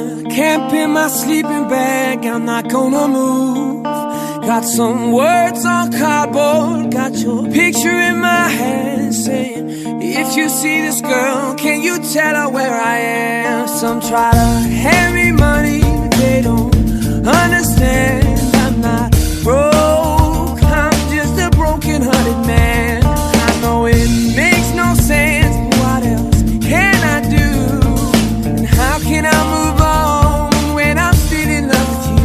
gonna camp in my sleeping bag, I'm not gonna move. Got some words on cardboard, got your picture in my hand, saying, if you see this girl, can you tell her where I am? Some try to hand me money, but they don't understand. I'm not broke, I'm just a broken-hearted man. I know it makes no sense, but what else can I do? And how can I move on when I'm still in love with you?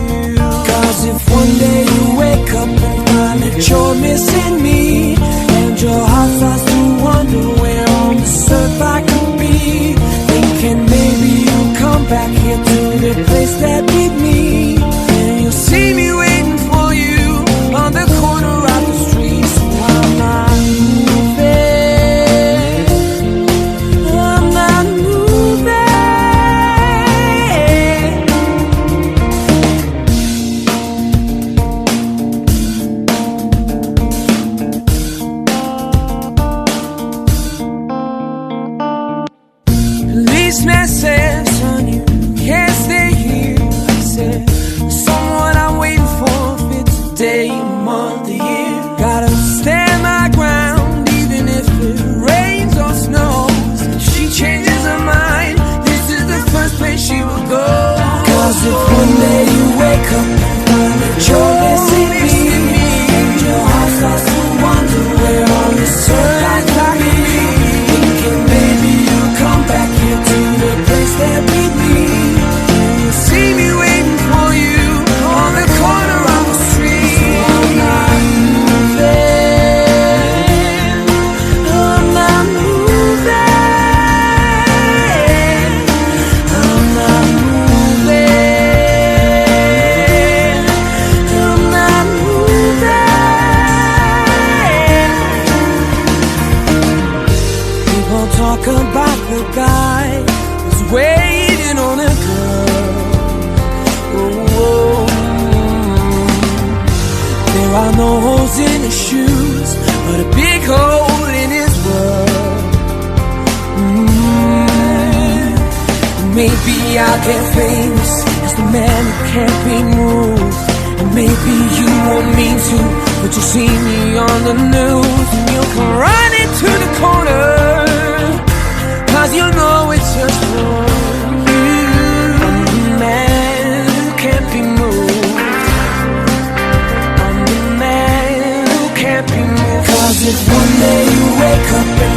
Cause if one day you wake up and find that you're missing me, and your heart starts to wonder where on this earth I could be, thinking maybe you'll come back here to the place that beat me, and you'll see me waiting for you on the corner of the street. So I'm not moving, I'm not moving. Policeman said, son, you can't stay here. I said, there's someone I'm waiting for, if it's a day, a month, a year. Gotta stand my ground, even if it rains or snows. If she changes her mind, this is the first place she will go. Cause if one day you wake up and find that you're missing me, and your heart starts to wonder where on this earth I could be, thinking maybe you'll come back here to the place that beat me, and you'll see me waiting for you on the corner of the street. So I'm not moving, I'm not moving, I'm not moving, I'm not moving. People talk about the guy who's waiting on a girl. Oh, there are no holes in his shoes, but a big hole in his world. Maybe I'll get famous as the man who can't be moved, and maybe you won't mean to, but you'll see me on the news, and you'll come running to the corner, cause you know it's just for you. I'm the man who can't be moved, I'm the man who can't be moved. Cause if one day you wake up and